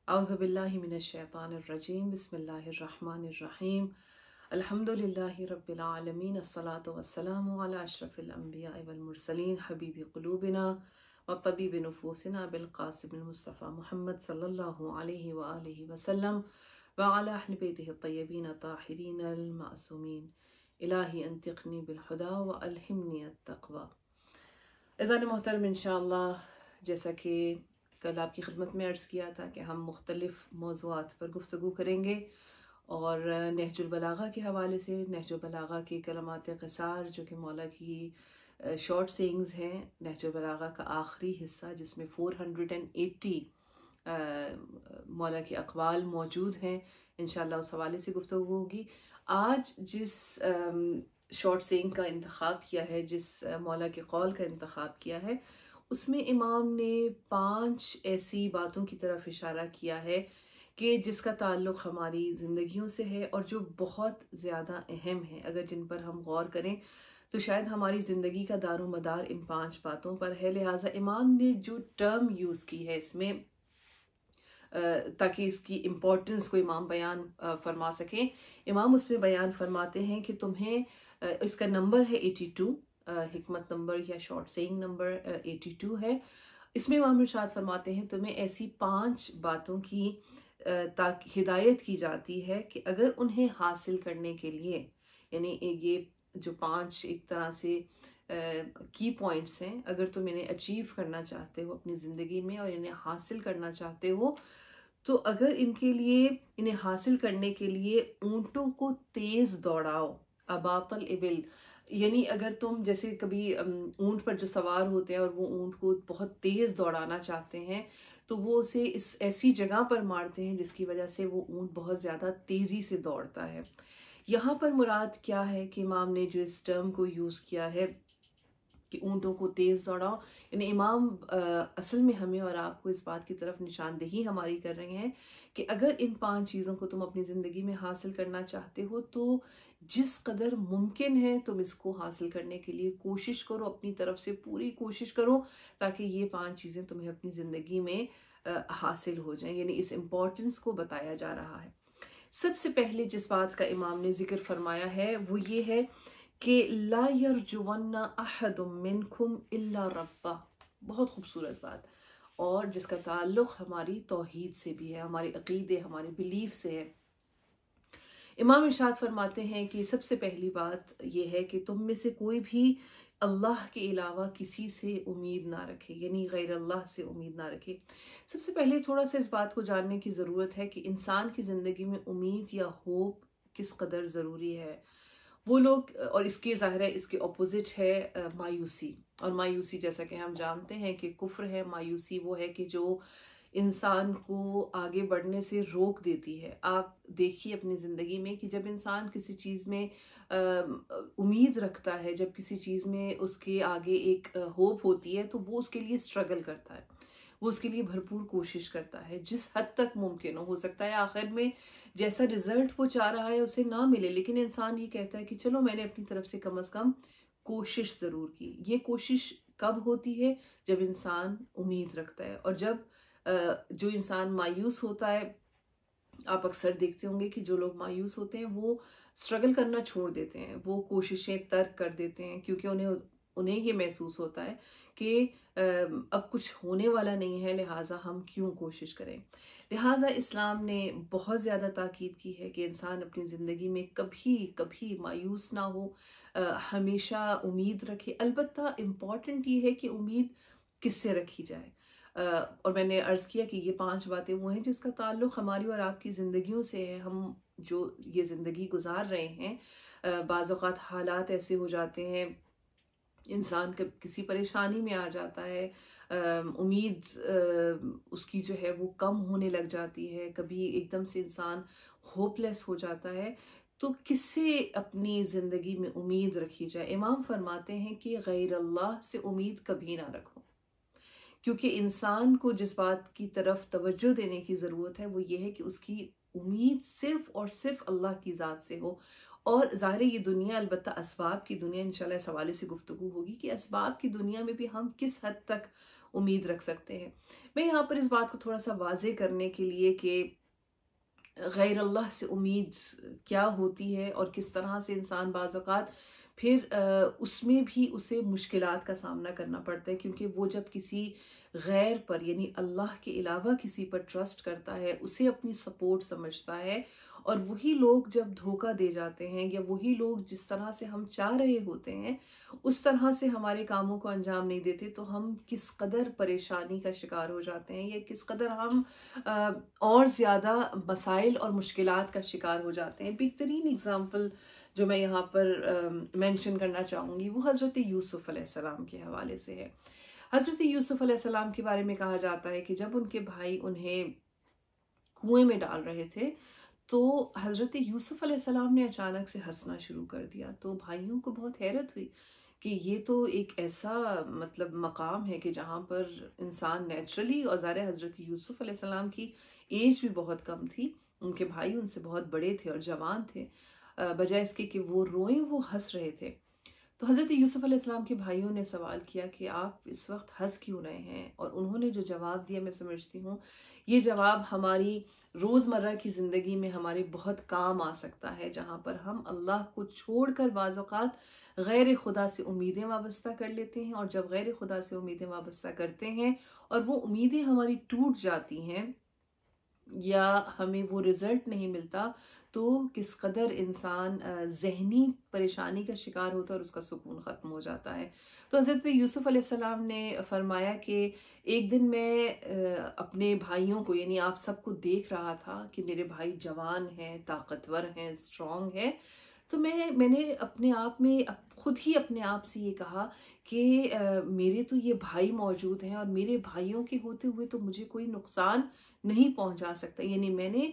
أعوذ بالله من الشيطان الرجيم بسم الله الرحمن الرحيم الحمد لله رب العالمين الصلاة والسلام على أشرف الأنبياء والمرسلين حبيب قلوبنا وطبيب نفوسنا بالقاسم المصطفى محمد صلى الله عليه وآله وسلم وعلى أهل بيته الطيبين الطاهرين المعصومين إلهي أنطقني بالهدى وألهمني التقوى. اذان محترم انشاءاللہ جیسا کہ کل آپ کی خدمت میں عرض کیا تھا کہ ہم مختلف موضوعات پر گفتگو کریں گے اور نہج البلاغہ کے حوالے سے نہج البلاغہ کے کلمات قصار جو کہ مولا کی شارٹ سینگز ہیں، نہج البلاغہ کا آخری حصہ جس میں 480 مولا کے اقوال موجود ہیں، انشاءاللہ اس حوالے سے گفتگو ہوگی۔ آج جس شارٹ سینگ کا انتخاب کیا ہے، جس مولا کے قول کا انتخاب کیا ہے، اس میں امام نے 5 ایسی باتوں کی طرف اشارہ کیا ہے کہ جس کا تعلق ہماری زندگیوں سے ہے اور جو بہت زیادہ اہم ہے۔ اگر جن پر ہم غور کریں تو شاید ہماری زندگی کا دار و مدار ان 5 باتوں پر ہے، لہٰذا امام نے جو ٹرم یوز کی ہے اس میں تاکہ اس کی امپورٹنس کو امام بیان فرما سکیں، امام اس میں بیان فرماتے ہیں کہ تمہیں اس کا نمبر ہے 82، حکمت نمبر یا شارٹ سینگ نمبر 82 ہے۔ اس میں امام ارشاد فرماتے ہیں تمہیں ایسی 5 باتوں کی ہدایت کی جاتی ہے کہ اگر انہیں حاصل کرنے کے لیے، یعنی یہ جو 5 ایک طرح سے کی پوائنٹس ہیں، اگر تم انہیں اچیو کرنا چاہتے ہو اپنی زندگی میں اور انہیں حاصل کرنا چاہتے ہو تو اگر انہیں حاصل کرنے کے لیے اونٹوں کو تیز دوڑاؤ، اباط الابل، یعنی اگر تم جیسے کبھی اونٹ پر جو سوار ہوتے ہیں اور وہ اونٹ کو بہت تیز دوڑانا چاہتے ہیں تو وہ اسے اس ایسی جگہ پر مارتے ہیں جس کی وجہ سے وہ اونٹ بہت زیادہ تیزی سے دوڑتا ہے۔ یہاں پر مراد کیا ہے کہ امام نے جو اس ٹرم کو یوز کیا ہے کہ اونٹوں کو تیز دوڑاؤ، یعنی امام اصل میں ہمیں اور آپ کو اس بات کی طرف نشاندہی ہماری کر رہے ہیں کہ اگر ان 5 چیزوں کو تم اپنی زندگی میں حاصل کرنا چاہتے ہو تو جس قدر ممکن ہے تم اس کو حاصل کرنے کے لیے کوشش کرو، اپنی طرف سے پوری کوشش کرو تاکہ یہ 5 چیزیں تمہیں اپنی زندگی میں حاصل ہو جائیں، یعنی اس امپورٹنس کو بتایا جا رہا ہے۔ سب سے پہلے جس بات کا امام نے ذکر فرمایا ہے وہ یہ ہے کہ لا یرجون احد منکم الا ربہ، بہت خوبصورت بات، اور جس کا تعلق ہماری توحید سے بھی ہے، ہمارے عقیدے، ہمارے بلیف سے ہے۔ امام ارشاد فرماتے ہیں کہ سب سے پہلی بات یہ ہے کہ تم میں سے کوئی بھی اللہ کے علاوہ کسی سے امید نہ رکھے، یعنی غیر اللہ سے امید نہ رکھے۔ سب سے پہلے تھوڑا سا اس بات کو جاننے کی ضرورت ہے کہ انسان کی زندگی میں امید یا ہوپ کس قدر ضروری ہے۔ وہ لوگ، اور اس کے ظاہر ہے اس کے اپوزٹ ہے مایوسی، اور مایوسی جیسا کہ ہم جانتے ہیں کہ کفر ہے۔ مایوسی وہ ہے کہ جو انسان کو آگے بڑھنے سے روک دیتی ہے۔ آپ دیکھیے اپنی زندگی میں کہ جب انسان کسی چیز میں امید رکھتا ہے، جب کسی چیز میں اس کے آگے ایک ہوپ ہوتی ہے تو وہ اس کے لیے اسٹرگل کرتا ہے، وہ اس کے لیے بھرپور کوشش کرتا ہے جس حد تک ممکن ہو سکتا ہے آخر میں جیسا رزلٹ وہ چاہ رہا ہے اسے نہ ملے، لیکن انسان یہ کہتا ہے کہ چلو میں نے اپنی طرف سے کم از کم کوشش ضرور کی۔ یہ کوشش کب ہوتی ہے؟ جب انسان امید رکھتا ہے، اور جب جو انسان مایوس ہوتا ہے، آپ اکثر دیکھتے ہوں گے کہ جو لوگ مایوس ہوتے ہیں وہ اسٹرگل کرنا چھوڑ دیتے ہیں، وہ کوششیں ترک کر دیتے ہیں کیونکہ انہیں یہ محسوس ہوتا ہے کہ اب کچھ ہونے والا نہیں ہے، لہٰذا ہم کیوں کوشش کریں۔ لہٰذا اسلام نے بہت زیادہ تاکید کی ہے کہ انسان اپنی زندگی میں کبھی مایوس نہ ہو، ہمیشہ امید رکھے۔ البتہ امپورٹنٹ یہ ہے کہ امید کس سے رکھی جائے، اور میں نے عرض کیا کہ یہ 5 باتیں وہ ہیں جس کا تعلق ہماری اور آپ کی زندگیوں سے ہے۔ ہم جو یہ زندگی گزار رہے ہیں، بعض اوقات حالات ایسے ہو جاتے ہیں، انسان کسی پریشانی میں آ جاتا ہے، امید اس کی جو ہے وہ کم ہونے لگ جاتی ہے، کبھی ایک دم سے انسان ہوپ لیس ہو جاتا ہے، تو کس سے اپنی زندگی میں امید رکھی جائے؟ امام فرماتے ہیں کہ غیر اللہ سے امید کبھی نہ رکھو، کیونکہ انسان کو جس بات کی طرف توجہ دینے کی ضرورت ہے وہ یہ ہے کہ اس کی امید صرف اور صرف اللہ کی ذات سے ہو۔ اور ظاہر یہ دنیا، البتہ اسباب کی دنیا، انشاءاللہ اس حوالے سے گفتگو ہوگی کہ اسباب کی دنیا میں بھی ہم کس حد تک امید رکھ سکتے ہیں۔ میں یہاں پر اس بات کو تھوڑا سا واضح کرنے کے لیے کہ غیر اللہ سے امید کیا ہوتی ہے اور کس طرح سے انسان بعض اوقات پھر اس میں بھی اسے مشکلات کا سامنا کرنا پڑتا ہے، کیونکہ وہ جب کسی غیر پر یعنی اللہ کے علاوہ کسی پر ٹرسٹ کرتا ہے، اسے اپنی سپورٹ سمجھتا ہے، اور وہی لوگ جب دھوکہ دے جاتے ہیں یا وہی لوگ جس طرح سے ہم چاہ رہے ہوتے ہیں اس طرح سے ہمارے کاموں کو انجام نہیں دیتے، تو ہم کس قدر پریشانی کا شکار ہو جاتے ہیں یا کس قدر ہم اور زیادہ مسائل اور مشکلات کا شکار ہو جاتے ہیں۔ بہترین اگزامپل جو میں یہاں پر مینشن کرنا چاہوں گی وہ حضرت یوسف علیہ السلام کے حوالے سے ہے۔ حضرت یوسف علیہ السلام کے بارے میں کہا جاتا ہے کہ جب ان کے بھائی انہیں کنویں میں ڈال رہے تھے تو حضرت یوسف علیہ السلام نے اچانک سے ہنسنا شروع کر دیا، تو بھائیوں کو بہت حیرت ہوئی کہ یہ تو ایک ایسا مقام ہے کہ جہاں پر انسان نیچرلی، اور ظاہر حضرت یوسف علیہ السلام کی ایج بھی بہت کم تھی، ان کے بھائی ان سے بہت بڑے تھے اور جوان تھے، بجائے اس کے کہ وہ روئیں وہ ہنس رہے تھے۔ تو حضرت یوسف علیہ السلام کے بھائیوں نے سوال کیا کہ آپ اس وقت ہنس کیوں رہے ہیں؟ اور انہوں نے جو جواب دیا، میں سمجھتی ہوں یہ جواب ہماری روزمرہ کی زندگی میں ہمارے بہت کام آ سکتا ہے، جہاں پر ہم اللہ کو چھوڑ کر بعض اوقات غیر خدا سے امیدیں وابستہ کر لیتے ہیں، اور جب غیر خدا سے امیدیں وابستہ کرتے ہیں اور وہ امیدیں ہماری ٹوٹ جاتی ہیں یا ہمیں وہ رزلٹ نہیں ملتا، تو کس قدر انسان ذہنی پریشانی کا شکار ہوتا ہے اور اس کا سکون ختم ہو جاتا ہے۔ تو حضرت یوسف علیہ السلام نے فرمایا کہ ایک دن میں اپنے بھائیوں کو یعنی آپ سب کو دیکھ رہا تھا کہ میرے بھائی جوان ہیں، طاقتور ہیں، اسٹرانگ ہیں، تو میں نے اپنے آپ میں خود ہی اپنے آپ سے یہ کہا کہ میرے تو یہ بھائی موجود ہیں اور میرے بھائیوں کے ہوتے ہوئے تو مجھے کوئی نقصان نہیں پہنچا سکتا، یعنی میں نے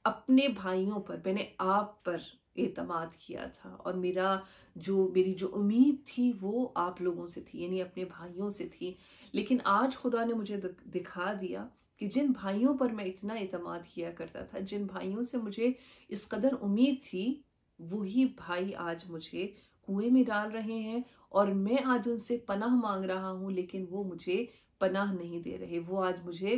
اپنے بھائیوں پر، میں نے آپ پر اعتماد کیا تھا، اور میری جو امید تھی وہ آپ لوگوں سے تھی، یعنی اپنے بھائیوں سے تھی۔ لیکن آج خدا نے مجھے دکھا دیا کہ جن بھائیوں پر میں اتنا اعتماد کیا کرتا تھا، جن بھائیوں سے مجھے اس قدر امید تھی، وہی بھائی آج مجھے کنویں میں ڈال رہے ہیں، اور میں آج ان سے پناہ مانگ رہا ہوں لیکن وہ مجھے پناہ نہیں دے رہے، وہ آج مجھے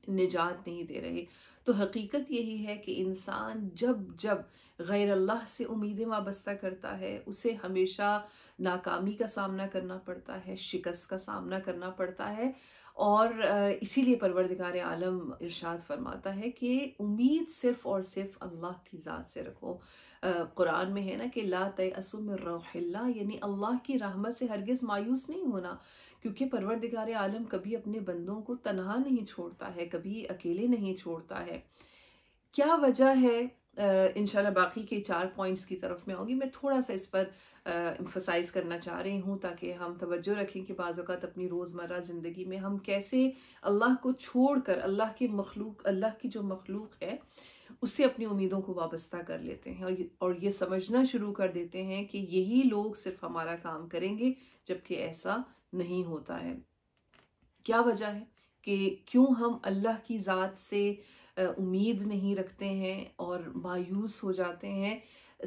نجات نہیں دے رہے۔ تو حقیقت یہی ہے کہ انسان جب غیر اللہ سے امیدیں وابستہ کرتا ہے، اسے ہمیشہ ناکامی کا سامنا کرنا پڑتا ہے، شکست کا سامنا کرنا پڑتا ہے، اور اسی لیے پروردگار عالم ارشاد فرماتا ہے کہ امید صرف اور صرف اللہ کی ذات سے رکھو۔ قرآن میں ہے نا کہ لا تیأسوا من روح اللہ، یعنی اللہ کی رحمت سے ہرگز مایوس نہیں ہونا، کیونکہ پروردگار عالم کبھی اپنے بندوں کو تنہا نہیں چھوڑتا ہے، کبھی اکیلے نہیں چھوڑتا ہے۔ کیا وجہ ہے؟ انشاءاللہ باقی کے 4 پوائنٹس کی طرف میں آؤں گی، میں تھوڑا سا اس پر امفسائز کرنا چاہ رہی ہوں تاکہ ہم توجہ رکھیں کہ بعض اوقات اپنی روزمرہ زندگی میں ہم کیسے اللہ کو چھوڑ کر اللہ کی جو مخلوق ہے اس سے اپنی امیدوں کو وابستہ کر لیتے ہیں، اور یہ سمجھنا شروع کر دیتے ہیں کہ یہی لوگ صرف ہمارا کام کریں گے، جبکہ ایسا نہیں ہوتا ہے۔ کیا وجہ ہے کہ کیوں ہم اللہ کی ذات سے امید نہیں رکھتے ہیں اور مایوس ہو جاتے ہیں؟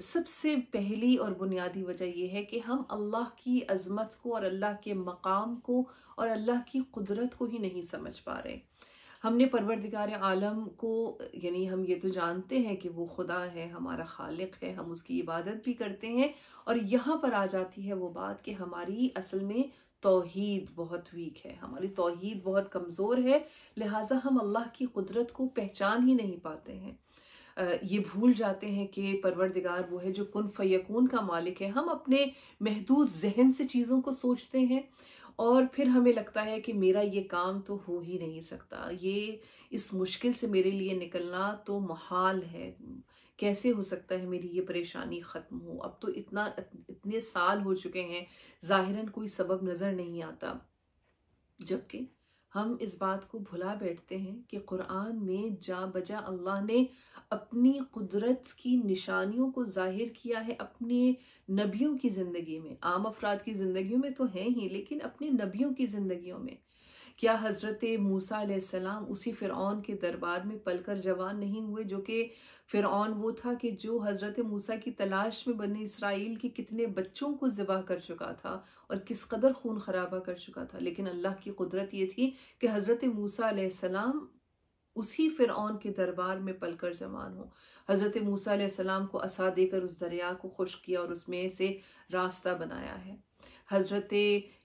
سب سے پہلی اور بنیادی وجہ یہ ہے کہ ہم اللہ کی عظمت کو اور اللہ کے مقام کو اور اللہ کی قدرت کو ہی نہیں سمجھ پا رہے۔ ہم نے پروردگار عالم کو، یعنی ہم یہ تو جانتے ہیں کہ وہ خدا ہے، ہمارا خالق ہے، ہم اس کی عبادت بھی کرتے ہیں، اور یہاں پر آ جاتی ہے وہ بات کہ ہماری اصل میں توحید بہت ویک ہے، ہماری توحید بہت کمزور ہے، لہٰذا ہم اللہ کی قدرت کو پہچان ہی نہیں پاتے ہیں۔ یہ بھول جاتے ہیں کہ پروردگار وہ ہے جو کن فیکون کا مالک ہے۔ ہم اپنے محدود ذہن سے چیزوں کو سوچتے ہیں، اور پھر ہمیں لگتا ہے کہ میرا یہ کام تو ہو ہی نہیں سکتا، اس مشکل سے میرے لیے نکلنا تو محال ہے، کیسے ہو سکتا ہے میری یہ پریشانی ختم ہو؟ اب تو اتنے سال ہو چکے ہیں، ظاہراً کوئی سبب نظر نہیں آتا۔ جبکہ ہم اس بات کو بھلا بیٹھتے ہیں کہ قرآن میں جا بجا اللہ نے اپنی قدرت کی نشانیوں کو ظاہر کیا ہے اپنے نبیوں کی زندگی میں، عام افراد کی زندگیوں میں تو ہیں ہی، لیکن اپنے نبیوں کی زندگیوں میں کیا حضرت موسیٰ علیہ السلام اسی فرعون کے دربار میں پل کر جوان نہیں ہوئے، جو کہ فرعون وہ تھا کہ جو حضرت موسیٰ کی تلاش میں بنی اسرائیل کی کتنے بچوں کو ذبح کر چکا تھا اور کس قدر خون خرابہ کر چکا تھا، لیکن اللہ کی قدرت یہ تھی کہ حضرت موسیٰ علیہ السلام اسی فرعون کے دربار میں پل کر جوان ہو۔ حضرت موسیٰ علیہ السلام کو عصا دے کر اس دریا کو خشک کیا اور اس میں سے راستہ بنایا ہے۔ حضرت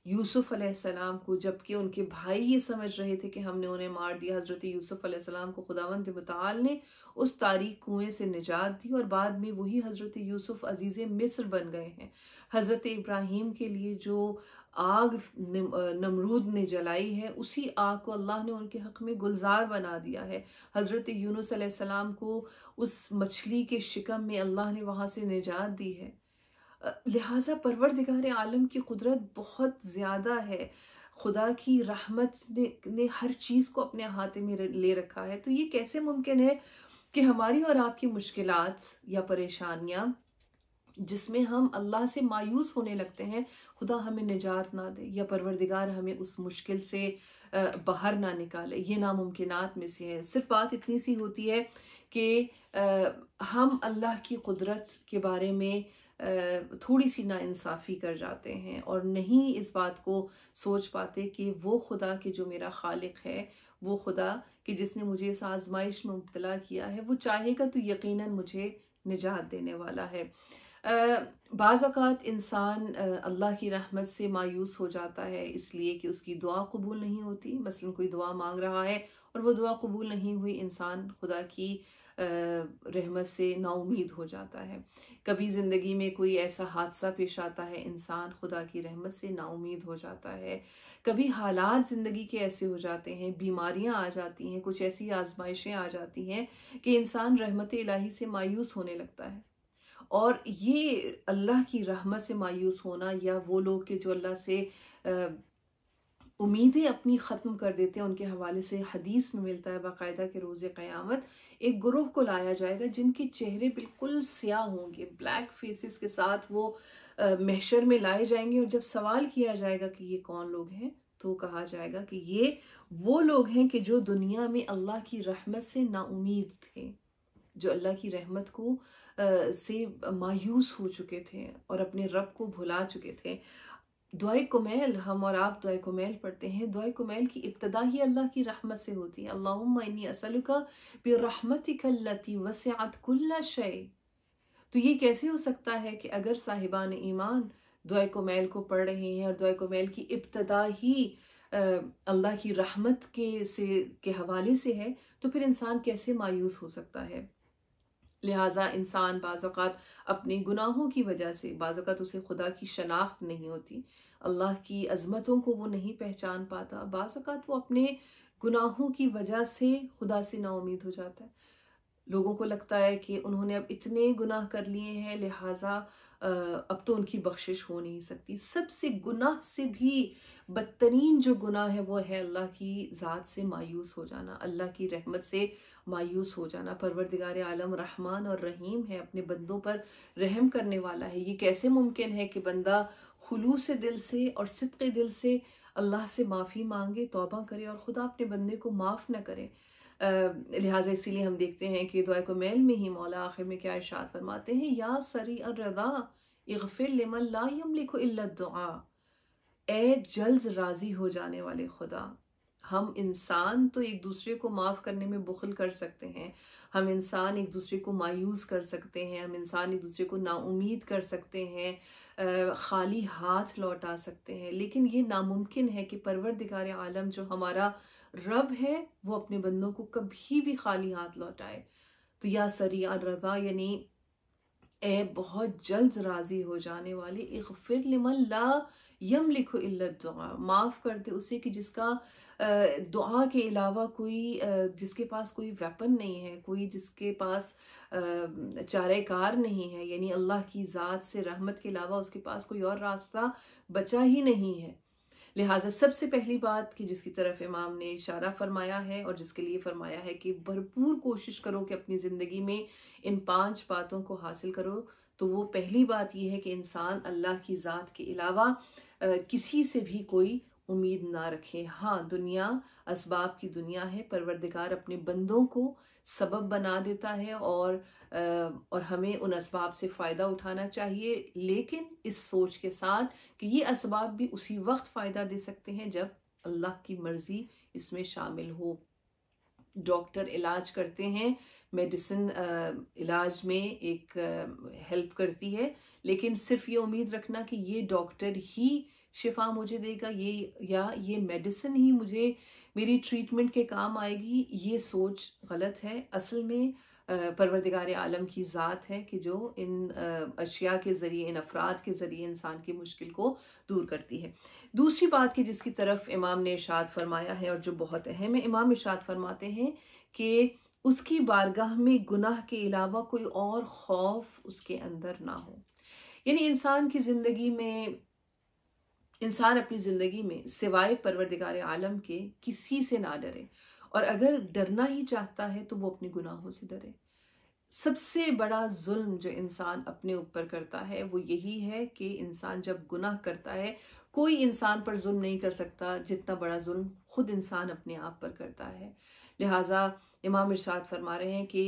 یوسف علیہ السلام کو جبکہ ان کے بھائی یہ سمجھ رہے تھے کہ ہم نے انہیں مار دیا، حضرت یوسف علیہ السلام کو خداوند متعال نے اس تاریک کنویں سے نجات دی اور بعد میں وہی حضرت یوسف عزیز مصر بن گئے ہیں۔ حضرت ابراہیم کے لیے جو آگ نمرود نے جلائی ہے، اسی آگ کو اللہ نے ان کے حق میں گلزار بنا دیا ہے۔ حضرت یونس علیہ السلام کو اس مچھلی کے شکم میں اللہ نے وہاں سے نجات دی ہے۔ لہٰذا پروردگار عالم کی قدرت بہت زیادہ ہے، خدا کی رحمت نے ہر چیز کو اپنے احاطے میں لے رکھا ہے۔ تو یہ کیسے ممکن ہے کہ ہماری اور آپ کی مشکلات یا پریشانیاں جس میں ہم اللہ سے مایوس ہونے لگتے ہیں، خدا ہمیں نجات نہ دے یا پروردگار ہمیں اس مشکل سے باہر نہ نکالے، یہ ناممکنات میں سے ہے۔ صرف بات اتنی سی ہوتی ہے کہ ہم اللہ کی قدرت کے بارے میں تھوڑی سی ناانصافی کر جاتے ہیں اور نہیں اس بات کو سوچ پاتے کہ وہ خدا کہ جو میرا خالق ہے، وہ خدا کہ جس نے مجھے اس آزمائش میں مبتلا کیا ہے، وہ چاہے گا تو یقیناً مجھے نجات دینے والا ہے۔ بعض اوقات انسان اللہ کی رحمت سے مایوس ہو جاتا ہے اس لیے کہ اس کی دعا قبول نہیں ہوتی، مثلا کوئی دعا مانگ رہا ہے اور وہ دعا قبول نہیں ہوئی، انسان خدا کی رحمت سے نا امید ہو جاتا ہے۔ کبھی زندگی میں کوئی ایسا حادثہ پیش آتا ہے، انسان خدا کی رحمت سے نا امید ہو جاتا ہے۔ کبھی حالات زندگی کے ایسے ہو جاتے ہیں، بیماریاں آ جاتی ہیں، کچھ ایسی آزمائشیں آ جاتی ہیں کہ انسان رحمت الہی سے مایوس ہونے لگتا ہے۔ اور یہ اللہ کی رحمت سے مایوس ہونا، یا وہ لوگ کہ جو اللہ سے امیدیں اپنی ختم کر دیتے ہیں، ان کے حوالے سے حدیث میں ملتا ہے باقاعدہ کہ روز قیامت ایک گروہ کو لایا جائے گا جن کے چہرے بالکل سیاہ ہوں گے، بلیک فیسز کے ساتھ وہ محشر میں لائے جائیں گے، اور جب سوال کیا جائے گا کہ یہ کون لوگ ہیں تو کہا جائے گا کہ یہ وہ لوگ ہیں کہ جو دنیا میں اللہ کی رحمت سے نا امید تھے، جو اللہ کی رحمت کو سے مایوس ہو چکے تھے اور اپنے رب کو بھلا چکے تھے۔ دعائے کمیل، ہم اور آپ دعائے کمیل پڑھتے ہیں، دعائے کمیل کی ابتدا ہی اللہ کی رحمت سے ہوتی ہے۔ اللہم انی اسألک برحمتک التی وسعت کل شیء۔ تو یہ کیسے ہو سکتا ہے کہ اگر صاحبان ایمان دعائے کمیل کو پڑھ رہے ہیں اور دعائے کمیل کی ابتدا ہی اللہ کی رحمت کے حوالے سے ہے، تو پھر انسان کیسے مایوس ہو سکتا ہے؟ لہٰذا انسان بعض اوقات اپنے گناہوں کی وجہ سے، بعض اوقات اسے خدا کی شناخت نہیں ہوتی، اللہ کی عظمتوں کو وہ نہیں پہچان پاتا، بعض اوقات وہ اپنے گناہوں کی وجہ سے خدا سے نا امید ہو جاتا ہے۔ لوگوں کو لگتا ہے کہ انہوں نے اب اتنے گناہ کر لیے ہیں، لہٰذا اب تو ان کی بخشش ہو نہیں سکتی۔ سب سے گناہ سے بھی بدترین جو گناہ ہے وہ ہے اللہ کی ذات سے مایوس ہو جانا، اللہ کی رحمت سے مایوس ہو جانا۔ پروردگار عالم رحمان اور رحیم ہے، اپنے بندوں پر رحم کرنے والا ہے۔ یہ کیسے ممکن ہے کہ بندہ خلوص دل سے اور صدق دل سے اللہ سے معافی مانگے، توبہ کرے اور خدا اپنے بندے کو معاف نہ کرے؟ لہٰذا اسی لیے ہم دیکھتے ہیں کہ دعائے کمیل میں ہی مولا آخر میں کیا ارشاد فرماتے ہیں، یا سریع الرضا اغفر لمن لا یملک الا الدعاء۔ اے جلد راضی ہو جانے والے خدا، ہم انسان تو ایک دوسرے کو معاف کرنے میں بخل کر سکتے ہیں، ہم انسان ایک دوسرے کو مایوس کر سکتے ہیں، ہم انسان ایک دوسرے کو نا امید کر سکتے ہیں، خالی ہاتھ لوٹا سکتے ہیں، لیکن یہ ناممکن ہے کہ پروردگار عالم جو ہمارا رب ہے وہ اپنے بندوں کو کبھی بھی خالی ہاتھ لوٹائے۔ تو یا سریع الرضا یعنی اے بہت جلد راضی ہو جانے والے، اغفر لمن لا یملک الا الدعاء، معاف کر دے اسے کہ جس کا دعا کے علاوہ کوئی جس کے پاس کوئی ویپن نہیں ہے، کوئی جس کے پاس چارہ کار نہیں ہے، یعنی اللہ کی ذات سے رحمت کے علاوہ اس کے پاس کوئی اور راستہ بچا ہی نہیں ہے۔ لہٰذا سب سے پہلی بات کہ جس کی طرف امام نے اشارہ فرمایا ہے اور جس کے لیے فرمایا ہے کہ بھرپور کوشش کرو کہ اپنی زندگی میں ان 5 باتوں کو حاصل کرو، تو وہ پہلی بات یہ ہے کہ انسان اللہ کی ذات کے علاوہ کسی سے بھی کوئی امید نہ رکھیں۔ ہاں، دنیا اسباب کی دنیا ہے، پروردگار اپنے بندوں کو سبب بنا دیتا ہے اور ہمیں ان اسباب سے فائدہ اٹھانا چاہیے، لیکن اس سوچ کے ساتھ کہ یہ اسباب بھی اسی وقت فائدہ دے سکتے ہیں جب اللہ کی مرضی اس میں شامل ہو۔ ڈاکٹر علاج کرتے ہیں، میڈیسن علاج میں ایک ہیلپ کرتی ہے، لیکن صرف یہ امید رکھنا کہ یہ ڈاکٹر ہی شفا مجھے دے گا، یہ میڈیسن ہی مجھے میری ٹریٹمنٹ کے کام آئے گی، یہ سوچ غلط ہے۔ اصل میں پروردگار عالم کی ذات ہے کہ جو ان اشیاء کے ذریعے، ان افراد کے ذریعے انسان کی مشکل کو دور کرتی ہے۔ دوسری بات کہ جس کی طرف امام نے ارشاد فرمایا ہے اور جو بہت اہم ہے، امام ارشاد فرماتے ہیں کہ اس کی بارگاہ میں گناہ کے علاوہ کوئی اور خوف اس کے اندر نہ ہو۔ یعنی انسان اپنی زندگی میں سوائے پروردگار عالم کے کسی سے نہ ڈرے، اور اگر ڈرنا ہی چاہتا ہے تو وہ اپنے گناہوں سے ڈرے۔ سب سے بڑا ظلم جو انسان اپنے اوپر کرتا ہے وہ یہی ہے کہ انسان جب گناہ کرتا ہے، کوئی انسان پر ظلم نہیں کر سکتا جتنا بڑا ظلم خود انسان اپنے آپ پر کرتا ہے۔ لہٰذا امام ارشاد فرما رہے ہیں کہ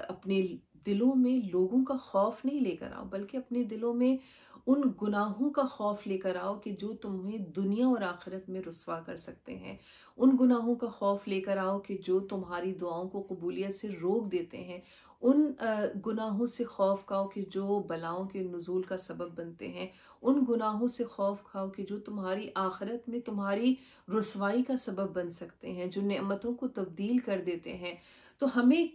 اپنے دلوں میں لوگوں کا خوف نہیں لے کر آؤ، بلکہ اپنے دلوں میں ان گناہوں کا خوف لے کر آؤ کہ جو تمہیں دنیا اور آخرت میں رسوا کر سکتے ہیں۔ ان گناہوں کا خوف لے کر آؤ کہ جو تمہاری دعاؤں کو قبولیت سے روک دیتے ہیں۔ ان گناہوں سے خوف کھاؤ کہ جو بلاؤں کے نزول کا سبب بنتے ہیں۔ ان گناہوں سے خوف کھاؤ کہ جو تمہاری آخرت میں تمہاری رسوائی کا سبب بن سکتے ہیں، جو نعمتوں کو تبدیل کر دیتے ہیں۔ تو ہمیں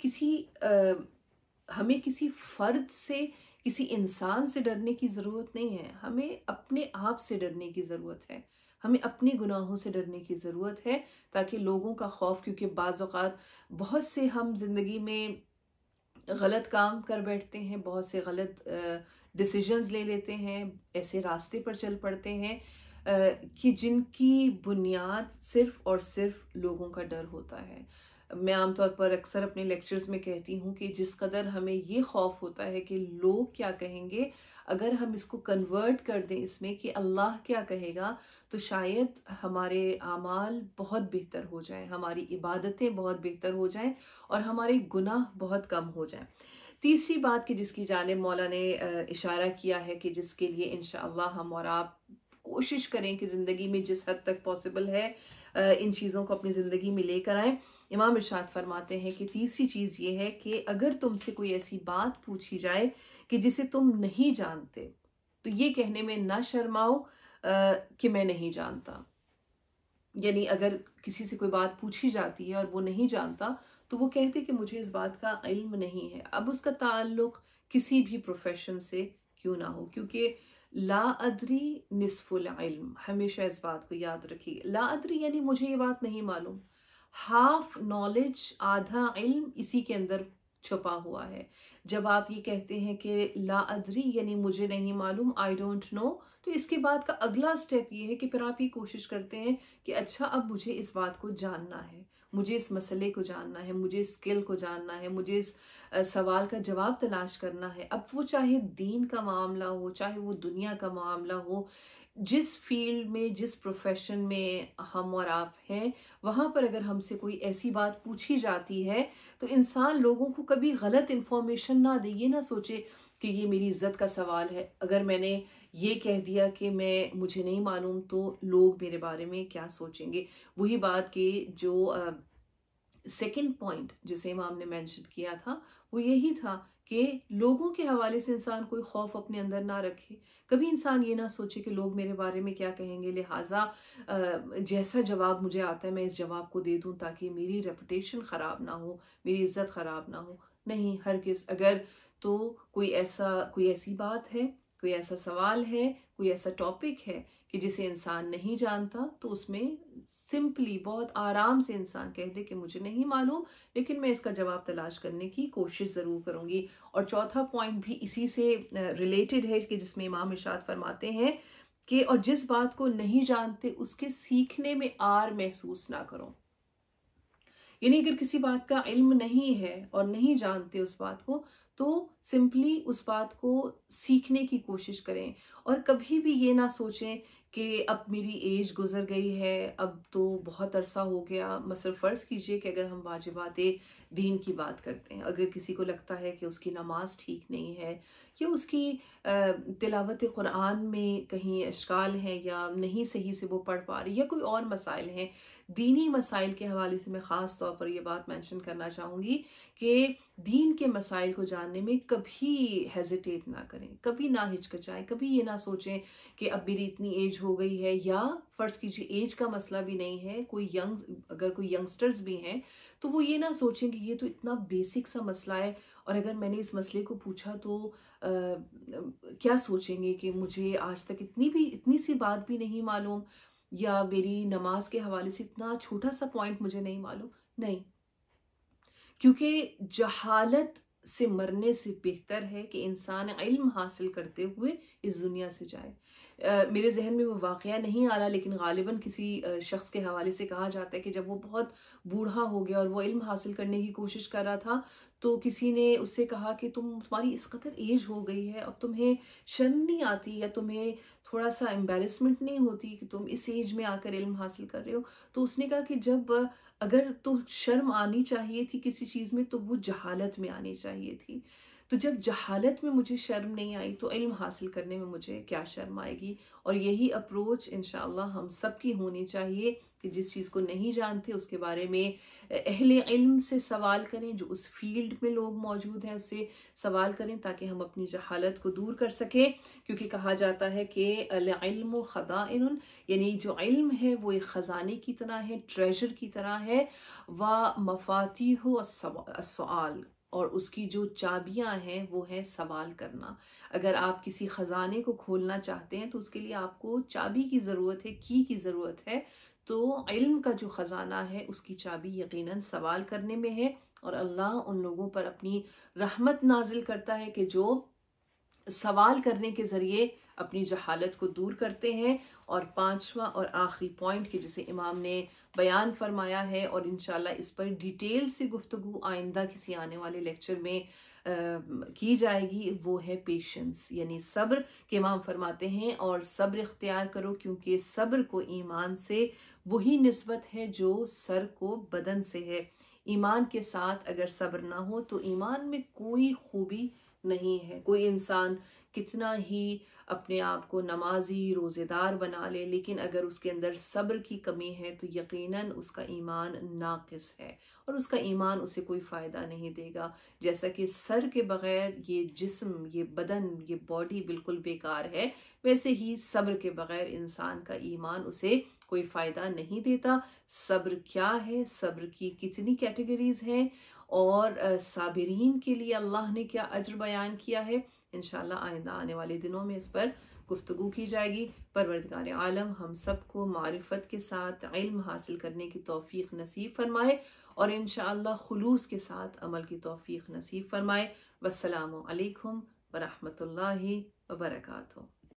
کسی فرد سے، کسی انسان سے ڈرنے کی ضرورت نہیں ہے، ہمیں اپنے آپ سے ڈرنے کی ضرورت ہے، ہمیں اپنے گناہوں سے ڈرنے کی ضرورت ہے، تاکہ لوگوں کا خوف، کیونکہ بعض اوقات بہت سے ہم زندگی میں غلط کام کر بیٹھتے ہیں، بہت سے غلط ڈیسیژنز لے لیتے ہیں، ایسے راستے پر چل پڑتے ہیں کہ جن کی بنیاد صرف اور صرف لوگوں کا ڈر ہوتا ہے۔ میں عام طور پر اکثر اپنے لیکچرز میں کہتی ہوں کہ جس قدر ہمیں یہ خوف ہوتا ہے کہ لوگ کیا کہیں گے، اگر ہم اس کو کنورٹ کر دیں اس میں کہ اللہ کیا کہے گا، تو شاید ہمارے اعمال بہت بہتر ہو جائیں، ہماری عبادتیں بہت بہتر ہو جائیں اور ہمارے گناہ بہت کم ہو جائیں۔ تیسری بات کہ جس کی جانب مولا نے اشارہ کیا ہے کہ جس کے لیے انشاءاللہ ہم اور آپ کوشش کریں کہ زندگی میں جس حد تک پاسبل ہے ان چیزوں کو اپنی زندگی میں لے کر آئیں۔ امام ارشاد فرماتے ہیں کہ تیسری چیز یہ ہے کہ اگر تم سے کوئی ایسی بات پوچھی جائے کہ جسے تم نہیں جانتے، تو یہ کہنے میں نہ شرماؤ کہ میں نہیں جانتا۔ یعنی اگر کسی سے کوئی بات پوچھی جاتی ہے اور وہ نہیں جانتا تو وہ کہتے کہ مجھے اس بات کا علم نہیں ہے، اب اس کا تعلق کسی بھی پروفیشن سے کیوں نہ ہو، کیونکہ لا ادری نصف العلم، ہمیشہ اس بات کو یاد رکھیے۔ لا ادری یعنی مجھے یہ بات نہیں معلوم، ہاف نالج، آدھا علم اسی کے اندر چھپا ہوا ہے۔ جب آپ یہ کہتے ہیں کہ لا ادری یعنی مجھے نہیں معلوم، آئی ڈونٹ نو، تو اس کے بعد کا اگلا سٹیپ یہ ہے کہ پھر آپ یہ کوشش کرتے ہیں کہ اچھا اب مجھے اس بات کو جاننا ہے، مجھے اس مسئلے کو جاننا ہے، مجھے اس اسکل کو جاننا ہے، مجھے اس سوال کا جواب تلاش کرنا ہے۔ اب وہ چاہے دین کا معاملہ ہو، چاہے وہ دنیا کا معاملہ ہو، جس فیلڈ میں، جس پروفیشن میں ہم اور آپ ہیں، وہاں پر اگر ہم سے کوئی ایسی بات پوچھی جاتی ہے تو انسان لوگوں کو کبھی غلط انفارمیشن نہ دے، یہ نہ سوچے کہ یہ میری عزت کا سوال ہے، اگر میں نے یہ کہہ دیا کہ مجھے نہیں معلوم تو لوگ میرے بارے میں کیا سوچیں گے۔ وہی بات کہ جو سیکنڈ پوائنٹ جسے امام نے مینشن کیا تھا وہ یہی تھا کہ لوگوں کے حوالے سے انسان کوئی خوف اپنے اندر نہ رکھے، کبھی انسان یہ نہ سوچے کہ لوگ میرے بارے میں کیا کہیں گے، لہٰذا جیسا جواب مجھے آتا ہے میں اس جواب کو دے دوں تاکہ میری ریپوٹیشن خراب نہ ہو، میری عزت خراب نہ ہو۔ نہیں، ہرگز۔ اگر تو کوئی ایسی بات ہے، کوئی ایسا سوال ہے، کوئی ایسا ٹاپک ہے کہ جسے انسان نہیں جانتا تو اس میں سمپلی بہت آرام سے انسان کہہ دے کہ مجھے نہیں معلوم، لیکن میں اس کا جواب تلاش کرنے کی کوشش ضرور کروں گی۔ اور چوتھا پوائنٹ بھی اسی سے ریلیٹڈ ہے کہ جس میں امام ارشاد فرماتے ہیں کہ اور جس بات کو نہیں جانتے اس کے سیکھنے میں آر محسوس نہ کرو۔ یعنی اگر کسی بات کا علم نہیں ہے اور نہیں جانتے اس بات کو تو سمپلی اس بات کو سیکھنے کی کوشش کریں، اور کبھی بھی یہ نہ سوچیں کہ اب میری ایج گزر گئی ہے، اب تو بہت عرصہ ہو گیا. مثلا فرض کیجئے کہ اگر ہم واجبات دین کی بات کرتے ہیں، اگر کسی کو لگتا ہے کہ اس کی نماز ٹھیک نہیں ہے یا اس کی تلاوت قرآن میں کہیں اشکال ہے یا نہیں صحیح سے وہ پڑھ پا رہی، یا کوئی اور مسائل ہیں دینی مسائل کے حوالے سے، میں خاص طور پر یہ بات مینشن کرنا چاہوں گی کہ دین کے مسائل کو جاننے میں کبھی ہیزیٹیٹ نہ کریں، کبھی نہ ہچکچائیں، کبھی یہ نہ سوچیں کہ اب میری اتنی ایج ہو گئی ہے. یا فرض کیجیے ایج کا مسئلہ بھی نہیں ہے، اگر کوئی ینگسٹرز بھی ہیں تو وہ یہ نہ سوچیں کہ یہ تو اتنا بیسک سا مسئلہ ہے، اور اگر میں نے اس مسئلے کو پوچھا تو کیا سوچیں گے کہ مجھے آج تک اتنی سی بات بھی نہیں معلوم، یا میری نماز کے حوالے سے اتنا چھوٹا سا پوائنٹ مجھے نہیں معلوم. نہیں، کیونکہ جہالت سے مرنے سے بہتر ہے کہ انسان علم حاصل کرتے ہوئے اس دنیا سے جائے. میرے ذہن میں وہ واقعہ نہیں آ رہا، لیکن غالباً کسی شخص کے حوالے سے کہا جاتا ہے کہ جب وہ بہت بوڑھا ہو گیا اور وہ علم حاصل کرنے کی کوشش کر رہا تھا تو کسی نے اس سے کہا کہ تمہاری اس قدر ایج ہو گئی ہے، اب تمہیں شرم نہیں آتی یا تمہیں تھوڑا سا امبیرسمنٹ نہیں ہوتی کہ تم اس ایج میں آ کر علم حاصل کر رہے ہو؟ تو اس نے کہا کہ جب اگر تو شرم آنی چاہیے تھی کسی چیز میں تو وہ جہالت میں آنی چاہیے تھی. تو جب جہالت میں مجھے شرم نہیں آئی تو علم حاصل کرنے میں مجھے کیا شرم آئے گی؟ اور یہی اپروچ انشاءاللہ ہم سب کی ہونی چاہیے کہ جس چیز کو نہیں جانتے اس کے بارے میں اہل علم سے سوال کریں، جو اس فیلڈ میں لوگ موجود ہیں اس سے سوال کریں تاکہ ہم اپنی جہالت کو دور کر سکیں. کیونکہ کہا جاتا ہے کہ العلم خزائن، یعنی جو علم ہے وہ ایک خزانے کی طرح ہے، ٹریجر کی طرح ہے. ومفاتیح السؤال، اور اس کی جو چابیاں ہیں وہ ہے سوال کرنا. اگر آپ کسی خزانے کو کھولنا چاہتے ہیں تو اس کے لیے آپ کو چابی کی ضرورت ہے، کی ضرورت ہے. تو علم کا جو خزانہ ہے اس کی چابی یقیناً سوال کرنے میں ہے، اور اللہ ان لوگوں پر اپنی رحمت نازل کرتا ہے کہ جو سوال کرنے کے ذریعے اپنی جہالت کو دور کرتے ہیں. اور پانچواں اور آخری پوائنٹ کہ جسے امام نے بیان فرمایا ہے، اور انشاءاللہ اس پر ڈیٹیل سے گفتگو آئندہ کسی آنے والے لیکچر میں کی جائے گی، وہ ہے پیشنس، یعنی صبر. کہ امام فرماتے ہیں اور صبر اختیار کرو کیونکہ صبر کو ایمان سے وہی نسبت ہے جو سر کو بدن سے ہے. ایمان کے ساتھ اگر صبر نہ ہو تو ایمان میں کوئی خوبی نہیں ہے. کوئی انسان کتنا ہی اپنے آپ کو نمازی روزے دار بنا لے، لیکن اگر اس کے اندر صبر کی کمی ہے تو یقیناً اس کا ایمان ناقص ہے اور اس کا ایمان اسے کوئی فائدہ نہیں دے گا. جیسا کہ سر کے بغیر یہ جسم، یہ بدن، یہ باڈی بالکل بیکار ہے، ویسے ہی صبر کے بغیر انسان کا ایمان اسے کوئی فائدہ نہیں دیتا. صبر کیا ہے، صبر کی کتنی کیٹیگریز ہیں، اور صابرین کے لیے اللہ نے کیا اجر بیان کیا ہے، انشاءاللہ آئندہ آنے والے دنوں میں اس پر گفتگو کی جائے گی. پروردگار عالم ہم سب کو معرفت کے ساتھ علم حاصل کرنے کی توفیق نصیب فرمائے، اور انشاءاللہ خلوص کے ساتھ عمل کی توفیق نصیب فرمائے. والسلام علیکم ورحمۃ اللہ وبرکاتہ.